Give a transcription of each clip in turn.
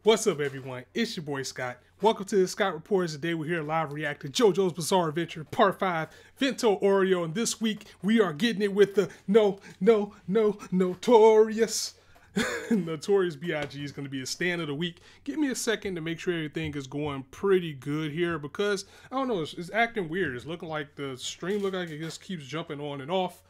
What's up, everyone? It's your boy Scott. Welcome to the Scott Reports. Today we're here live reacting to JoJo's Bizarre Adventure Part 5, Vento Oreo. And this week we are getting it with the Notorious. Notorious B.I.G. is going to be a stand of the week. Give me a second to make sure everything is going pretty good here because, I don't know, it's acting weird. It's looking like the stream look like it just keeps jumping on and off.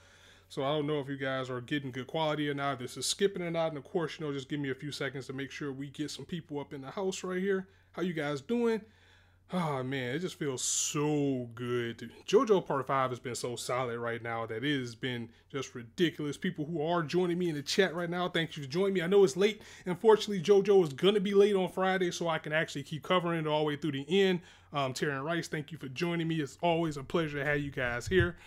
So I don't know if you guys are getting good quality or not, if this is skipping or not. And of course, just give me a few seconds to make sure we get some people up in the house right here. How you guys doing? Oh man, it just feels so good. JoJo Part 5 has been so solid right now that it has been just ridiculous. People who are joining me in the chat right now, thank you for joining me. I know it's late. Unfortunately, JoJo is going to be late on Friday, so I can actually keep covering it all the way through the end. Terran Rice, thank you for joining me. It's always a pleasure to have you guys here.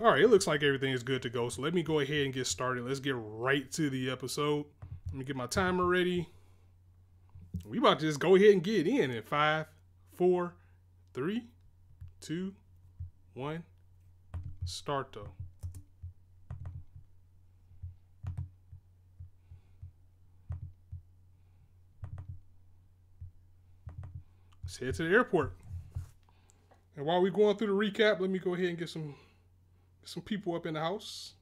All right, it looks like everything is good to go. So let me go ahead and get started. Let's get right to the episode. Let me get my timer ready. We about to just go ahead and get in 5, 4, 3, 2, 1. Start though. Let's head to the airport. And while we're going through the recap, let me go ahead and get some people up in the house.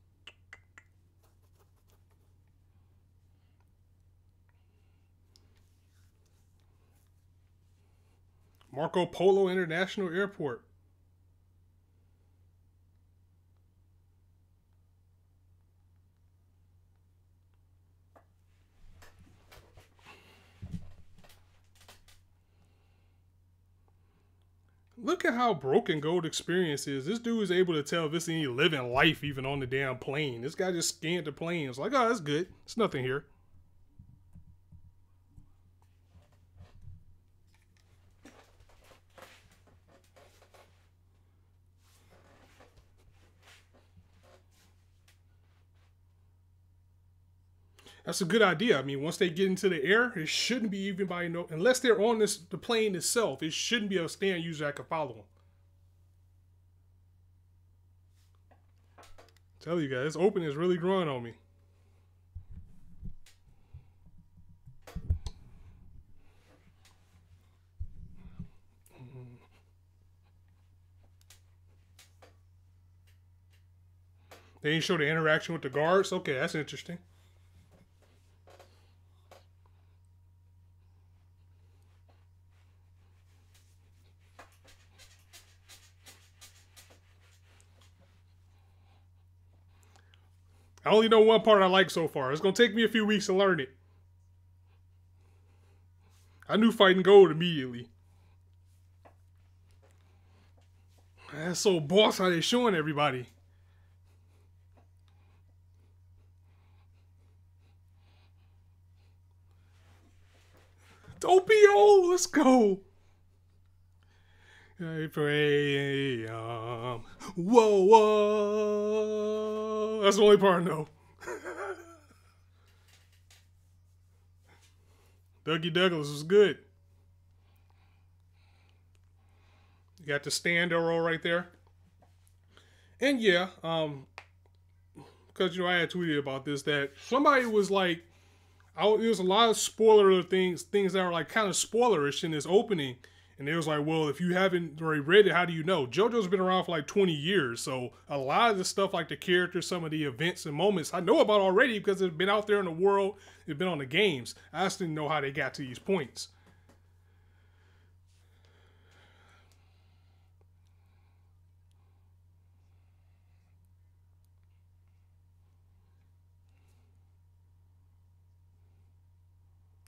Marco Polo International Airport. Look at how broken Gold Experience is. This dude is able to tell if there's any living life even on the damn plane. This guy just scanned the plane. It's like, oh, that's good. There's nothing here. That's a good idea. I mean, once they get into the air, it shouldn't be even by unless they're on the plane itself, it shouldn't be a stand user that can follow them. Tell you guys, this opening is really growing on me. They didn't show the interaction with the guards. Okay, that's interesting. I only know one part I like so far. It's going to take me a few weeks to learn it. I knew fighting gold immediately. That's so boss how they showing everybody. Topio, let's go. I pray, whoa, whoa. That's the only part I know. Dougie Douglas was good. You got the stand arrow right there. And yeah, because, I had tweeted about this, that somebody was like, there was a lot of spoiler things that are like kind of spoilerish in this opening. And it was like, well, if you haven't already read it, how do you know? JoJo's been around for like 20 years. So a lot of the stuff like the characters, some of the events and moments I know about already because it's been out there in the world. It's been on the games. I just didn't know how they got to these points.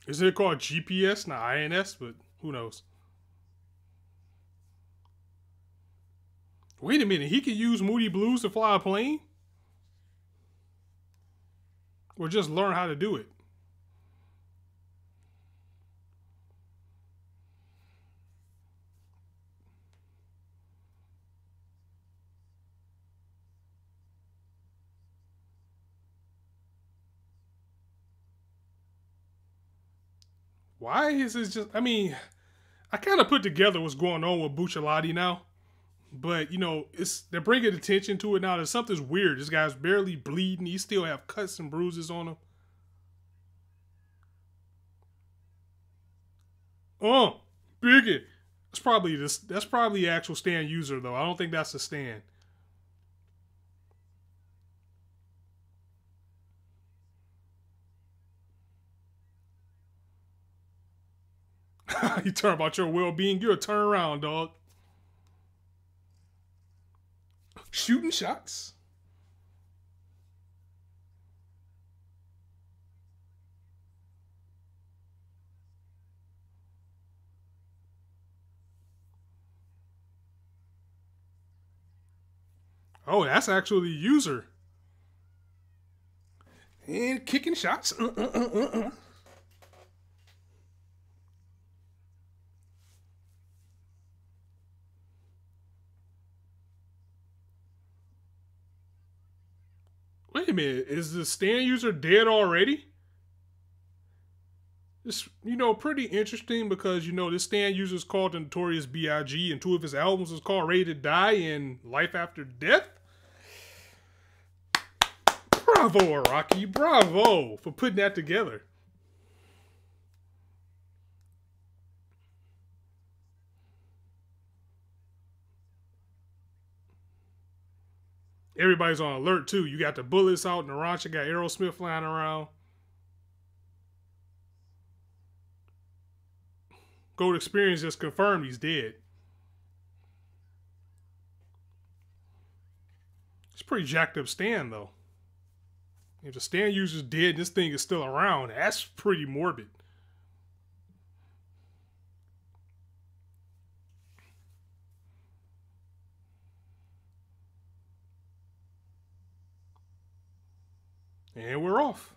Is it called GPS, not INS? But who knows? Wait a minute, he could use Moody Blues to fly a plane? Or just learn how to do it? Why is this just, I mean, I kind of put together what's going on with Bucciolati now. But, they're bringing attention to it now. There's something's weird. This guy's barely bleeding. He still have cuts and bruises on him. Oh, bigot. That's probably this. That's probably the actual stand user though. I don't think that's the stand. You turn about your well-being. You're a turn around, dog. Shooting shots. Oh, that's actually the user. And kicking shots. Wait a minute. Is the stand user dead already? It's, pretty interesting because, this stand user is called the Notorious B.I.G. and two of his albums was called Ready to Die and Life After Death. Bravo, Rocky. Bravo for putting that together. Everybody's on alert, too. You got the bullets out in the ranch. You got Aerosmith flying around. Gold Experience just confirmed he's dead. It's pretty jacked up stand, though. If the stand user's dead and this thing is still around, that's pretty morbid. And we're off.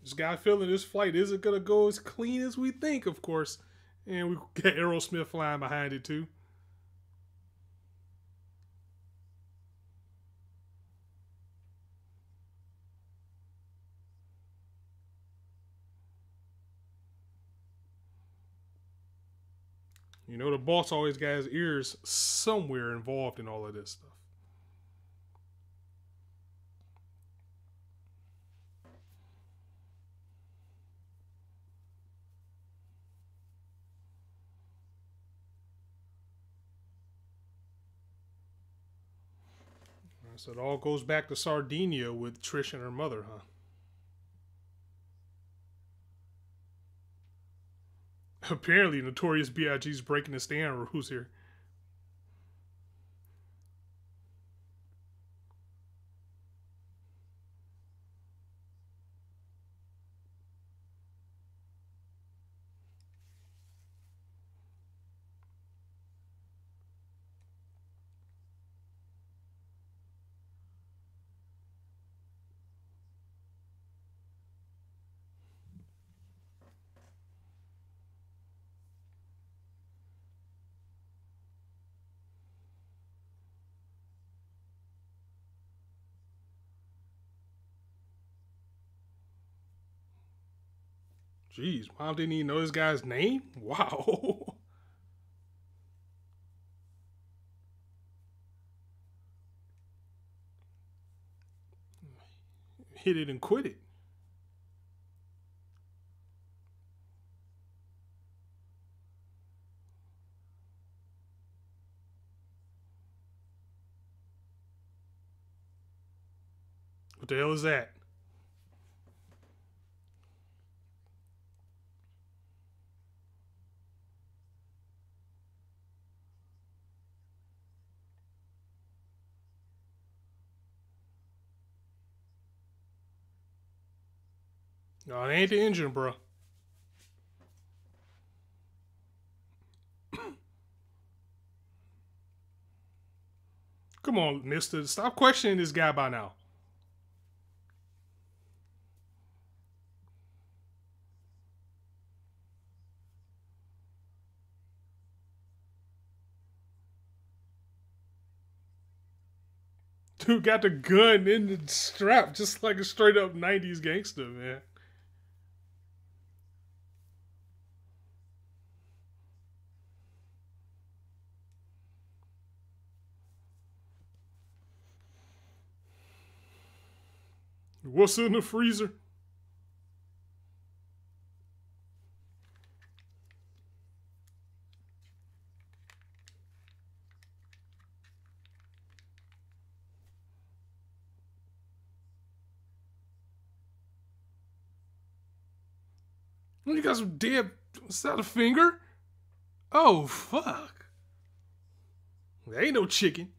This guy feeling this flight isn't going to go as clean as we think, of course. And we got Aerosmith flying behind it, too. The boss always got his ears somewhere involved in all of this stuff. So it all goes back to Sardinia with Trish and her mother, huh? Apparently, Notorious B.I.G. is breaking the stand rules here. Jeez, Mom didn't even know this guy's name? Wow. Hit it and quit it. What the hell is that? No, it ain't the engine, bro. Come on, mister. Stop questioning this guy by now. Dude got the gun in the strap just like a straight up 90s gangster, man. What's in the freezer? You got some dead. Is that a finger? Oh, fuck. There ain't no chicken.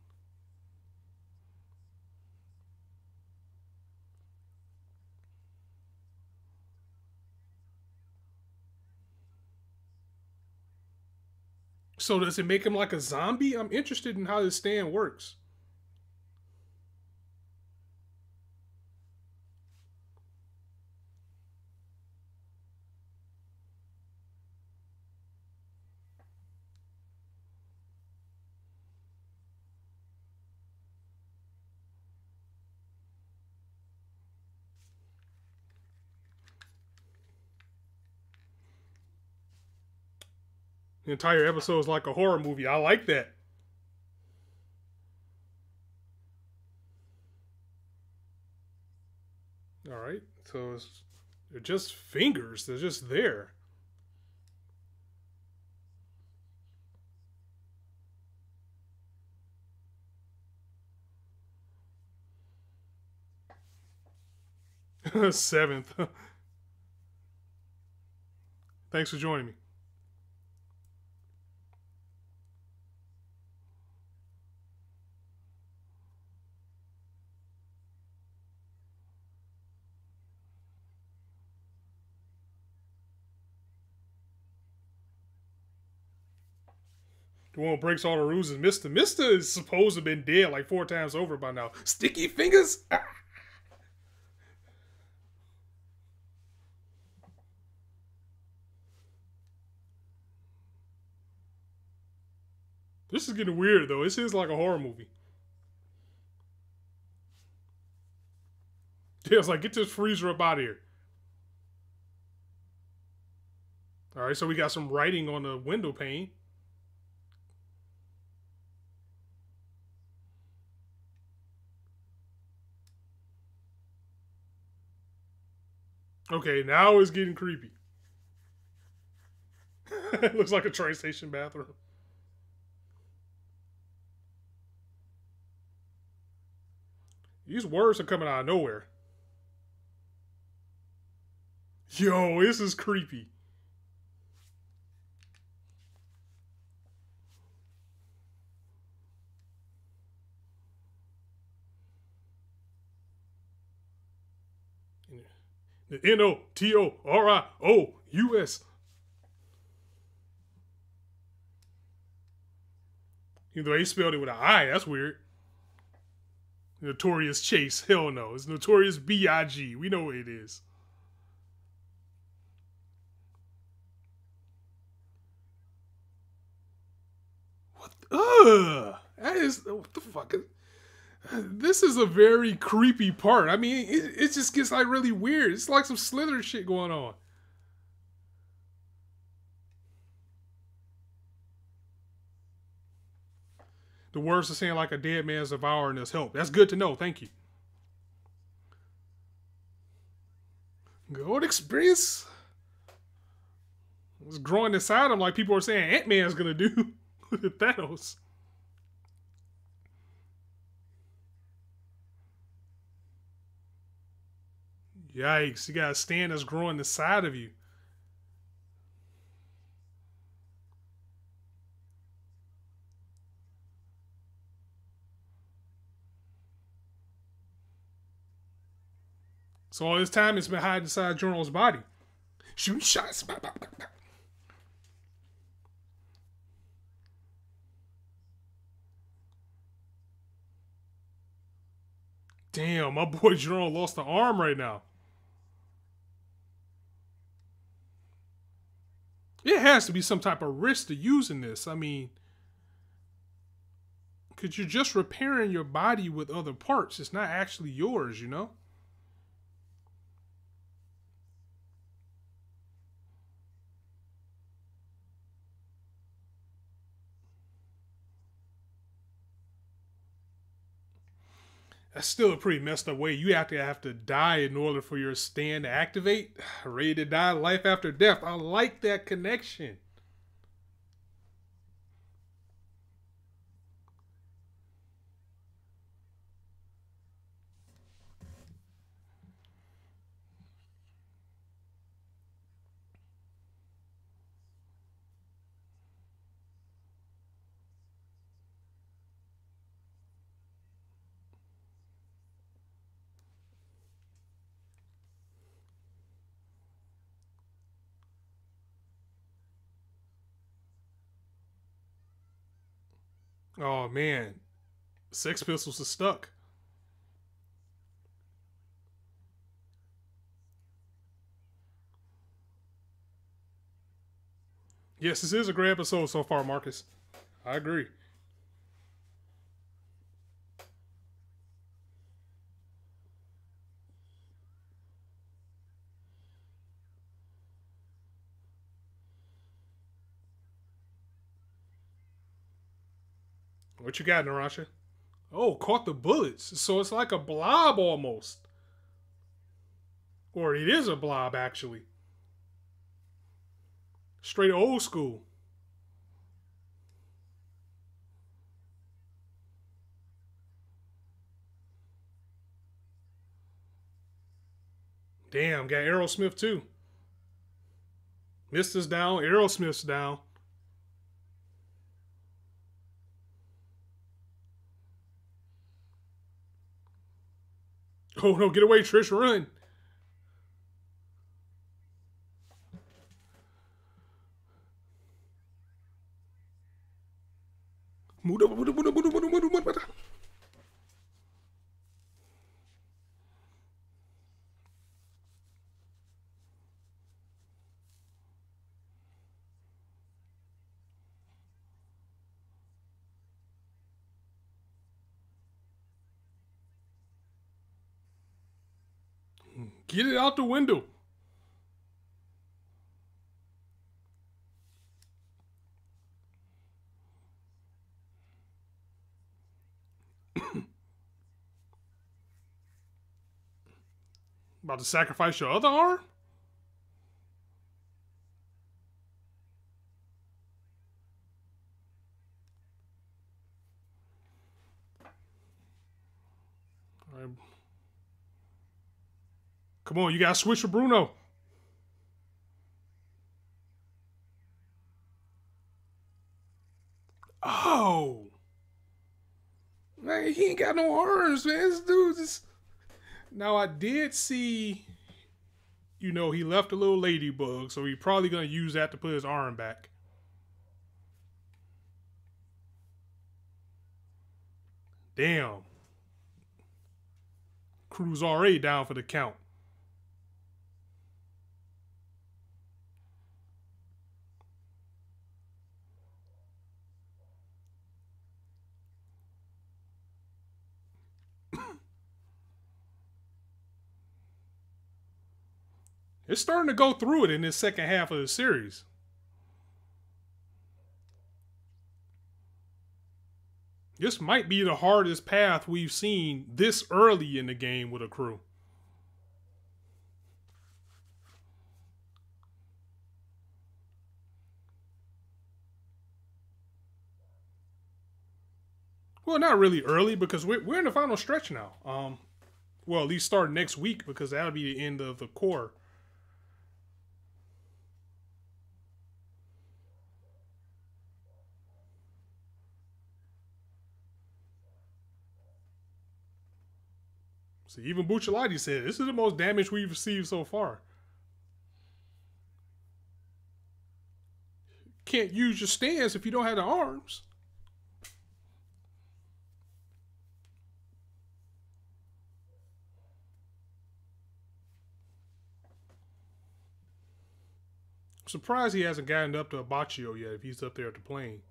So does it make him like a zombie? I'm interested in how this stand works. 'The entire episode is like a horror movie. I like that. All right. They're just fingers. They're just there. Seventh. Thanks for joining me. The one who breaks all the rules is Mister. Mister is supposed to have been dead like 4 times over by now. Sticky fingers? Ah. This is getting weird though. This is like a horror movie. Yeah, it's like, get this freezer up out of here. All right, so we got some writing on the window pane. Okay, now it's getting creepy. It looks like a train station bathroom. These words are coming out of nowhere. Yo, this is creepy. The Notorious. Even though they spelled it with an I, that's weird. Notorious Chase. Hell no. It's Notorious B.I.G. We know what it is. What? That is. What the fuck? This is a very creepy part. I mean, it just gets like really weird. It's like some Slither shit going on. The words are saying like a dead man's devouring his help. That's good to know. Thank you. Good experience. It's growing inside him like people are saying Ant-Man's gonna do with Thanos. Yikes, you got a stand that's growing inside of you. So all this time it's been hiding inside Jorno's body. Shooting shots. Damn, my boy Jorno lost an arm right now. It has to be some type of risk to using this. I mean, because you're just repairing your body with other parts. It's not actually yours, you know? That's still a pretty messed up way. You have to die in order for your stand to activate. Ready to die, life after death. I like that connection. Oh man, Sex Pistols are stuck. Yes, this is a great episode so far, Marcus. I agree. What you got, Narasha? Oh, caught the bullets. So it's like a blob almost. Or it is a blob, actually. Straight old school. Damn, got Aerosmith too. Mister's down, Aerosmith's down. Oh no, get away, Trish, run. Get it out the window. About to sacrifice your other arm? All right. Come on, you gotta switch with Bruno. Oh. Man, he ain't got no arms, man. This dude is. Now, I did see, he left a little ladybug, so he's probably going to use that to put his arm back. Damn. Crew's already down for the count. It's starting to go through it in this second half of the series. This might be the hardest path we've seen this early in the game with a crew. Well, not really early because we're in the final stretch now. Well, at least start next week because that'll be the end of the core. See, even Bucciolati said this is the most damage we've received so far. Can't use your stance if you don't have the arms. I'm surprised he hasn't gotten up to Abaccio yet if he's up there at the plane.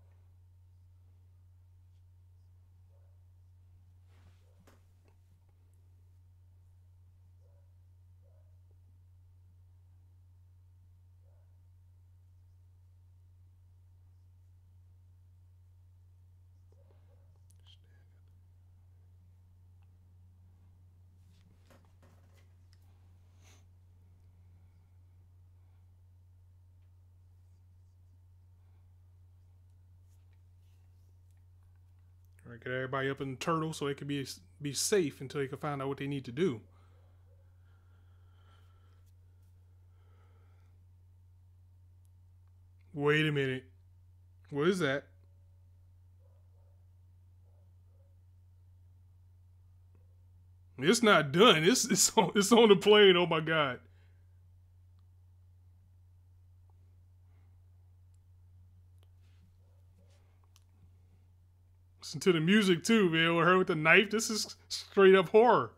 All right, get everybody up in the turtle so they can be safe until they can find out what they need to do. Wait a minute. What is that? It's not done. It's on the plane. Oh my god. Listen to the music too, man. With her with the knife, this is straight up horror.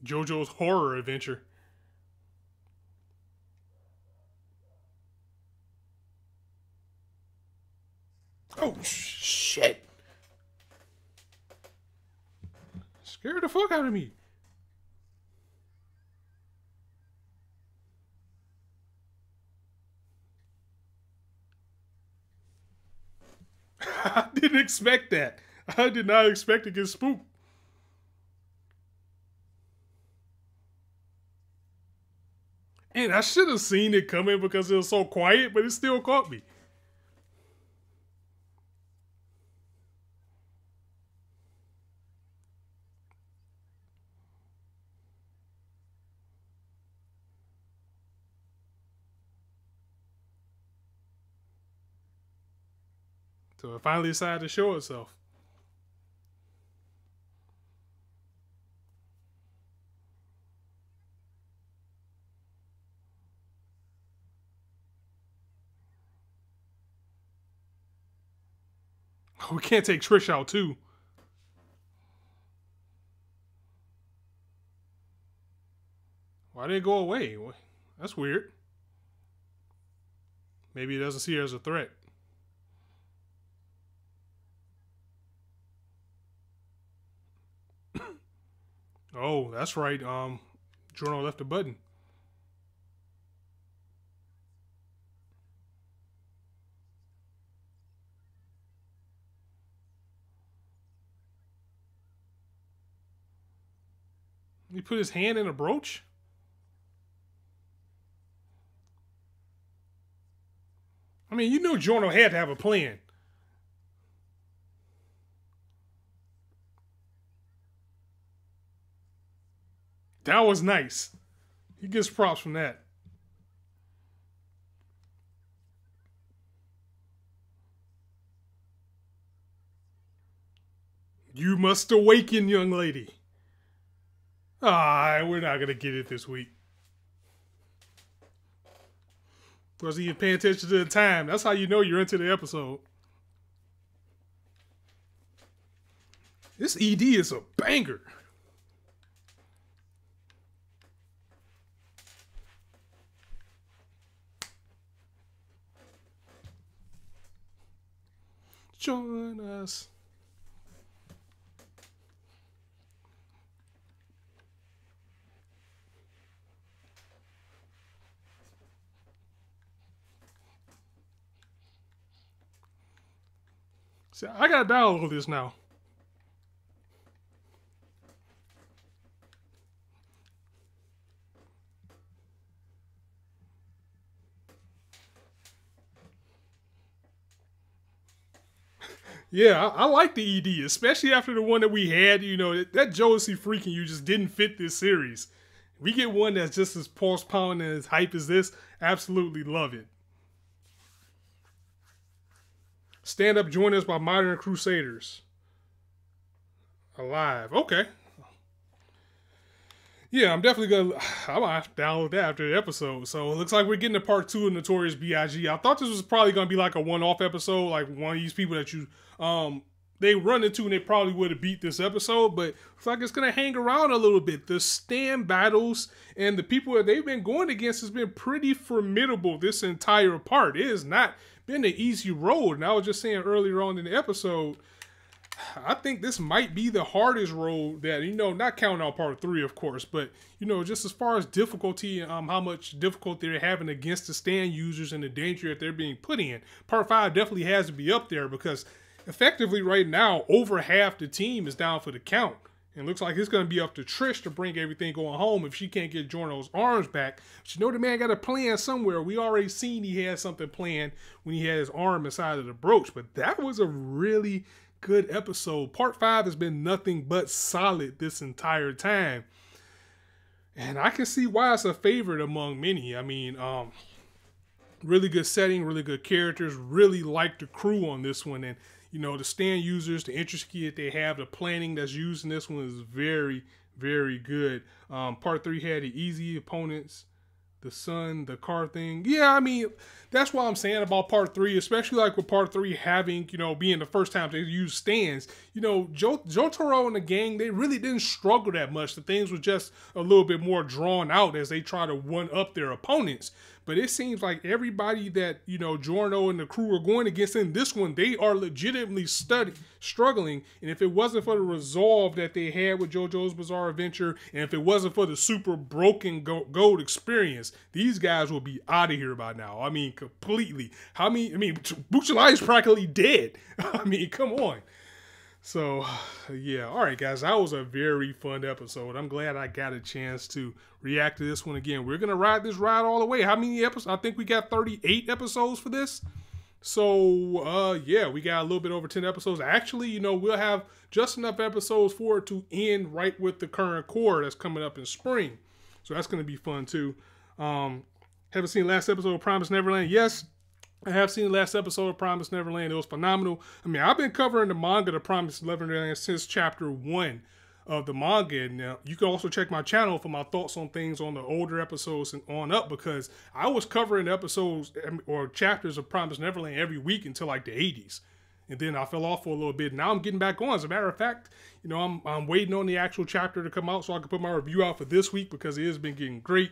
JoJo's horror adventure. Oh, shit. Scared the fuck out of me. I didn't expect that. I did not expect to get spooked. And I should have seen it coming because it was so quiet, but it still caught me. So it finally decided to show itself. We can't take Trish out too. Why did it go away? That's weird. Maybe he doesn't see her as a threat. Oh, that's right. Jorno left a button. He put his hand in a brooch? I mean, you knew Jorno had to have a plan. That was nice. He gets props from that. You must awaken, young lady. Ah, we're not going to get it this week. Wasn't even paying attention to the time. That's how you know you're into the episode. This ED is a banger. Join us. See, I gotta download this now. Yeah, I like the ED, especially after the one that we had. You know, that jealousy freaking you just didn't fit this series. We get one that's just as pulse pounding and as hype as this. Absolutely love it. Stand Up Join Us by Modern Crusaders. Alive. Okay. Yeah, I'm definitely gonna. I'm gonna have to download that after the episode. So it looks like we're getting to part 2 of Notorious B.I.G. I thought this was probably gonna be like a one-off episode, like one of these people that you they run into and they probably would have beat this episode, but it's like it's gonna hang around a little bit. The stand battles and the people that they've been going against has been pretty formidable this entire part. It has not been an easy road. And I was just saying earlier on in the episode, I think this might be the hardest road that, you know, not counting out part 3, of course, but, you know, just as far as difficulty and how much difficulty they're having against the stand users and the danger that they're being put in. Part 5 definitely has to be up there because effectively right now, over half the team is down for the count. And it looks like it's going to be up to Trish to bring everything going home if she can't get Jorno's arms back. But you know the man got a plan somewhere. We already seen he had something planned when he had his arm inside of the brooch. But that was a really good episode. Part 5 has been nothing but solid this entire time. And I can see why it's a favorite among many. I mean, really good setting, really good characters. Really like the crew on this one. And, you know, the stand users, the interest key that they have, the planning that's used in this one is very, very good. Part 3 had the easy opponents, the sun, the car thing. Yeah, I mean, that's what I'm saying about part 3, especially like with part 3 having, you know, being the first time they used stands. You know, Jotaro and the gang, they really didn't struggle that much. The things were just a little bit more drawn out as they try to one up their opponents. But it seems like everybody that, you know, Giorno and the crew are going against in this one, they are legitimately struggling. And if it wasn't for the resolve that they had with JoJo's Bizarre Adventure, and if it wasn't for the super broken gold experience, these guys will be out of here by now. I mean, completely. Buchalai is practically dead. I mean, come on. So, yeah. All right, guys. That was a very fun episode. I'm glad I got a chance to react to this one again. We're going to ride this ride all the way. How many episodes? I think we got 38 episodes for this. So, yeah, we got a little bit over 10 episodes. Actually, you know, we'll have just enough episodes for it to end right with the current core that's coming up in spring. So that's going to be fun, too. Haven't seen the last episode of Promised Neverland? Yes. I have seen the last episode of Promised Neverland. It was phenomenal. I mean, I've been covering the manga The Promised Neverland since chapter 1 of the manga. And you can also check my channel for my thoughts on things on the older episodes and on up, because I was covering episodes or chapters of Promised Neverland every week until like the 80s. And then I fell off for a little bit. Now I'm getting back on. As a matter of fact, you know, I'm waiting on the actual chapter to come out so I can put my review out for this week, because it has been getting great.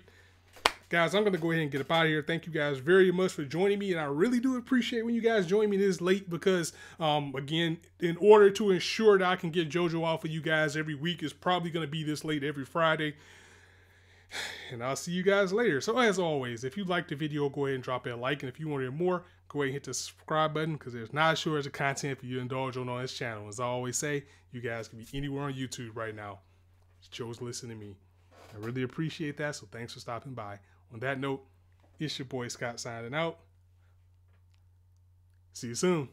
Guys, I'm going to go ahead and get up out of here. Thank you guys very much for joining me. And I really do appreciate when you guys join me this late, because, again, in order to ensure that I can get JoJo out for you guys every week, it's probably going to be this late every Friday. And I'll see you guys later. So as always, if you liked the video, go ahead and drop a like. And if you want to hear more, go ahead and hit the subscribe button, because there's not shortage of content for you to indulge on this channel. As I always say, you guys can be anywhere on YouTube right now. Chose listening to me. I really appreciate that. So thanks for stopping by. On that note, it's your boy Scott signing out. See you soon.